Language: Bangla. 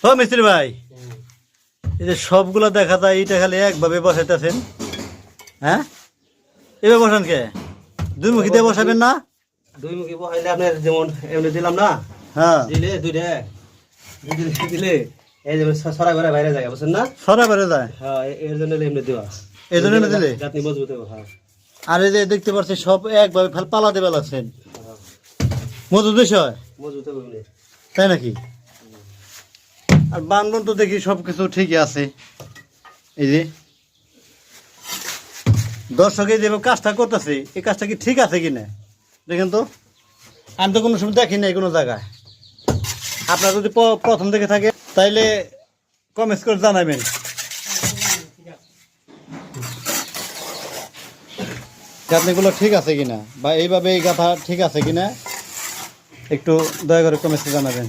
ও মিস্ত্রি ভাই, এই যে সবগুলো দেখা যায় এইটা খালি একভাবে বসাইতেছেন, হ্যাঁ? এবার বসান কে? দুই মুখী দিয়ে বসাবেন না? দুই মুখী বসাইলে আপনার যেমন এমনি দিলাম না, হ্যাঁ, দিলে দুইটা দিলে এই যে সরাই বেড়ায় বাইরে যায়, বুঝছেন না? সরা বেড়ে যায়, হ্যাঁ, এর জন্য এমনি দেওয়া, এই জন্য এনে দিলে। গাঁথনি মজবুত হবে। হ্যাঁ, আর এই যে দেখতে পাচ্ছি সব একভাবে পালা দেবে লাগছেন, মজুদ বিষয়, মজবুত হবে এমনি। তাই নাকি? আর বান্ধন তো দেখি সবকিছু ঠিকই আছে। এই যে দর্শক এই যে কাজটা করতেছে, এই কাজটা কি ঠিক আছে কিনা দেখেন তো। আমি তো কোনো সময় দেখি নাই কোনো জায়গায়। আপনার যদি প্রথম দেখে থাকে তাইলে কমেন্টস করে জানাবেন। গাঁথনিগুলো ঠিক আছে কিনা, বা এইভাবে এই গাঁথা ঠিক আছে কিনা একটু দয়া করে কমেন্টসে জানাবেন।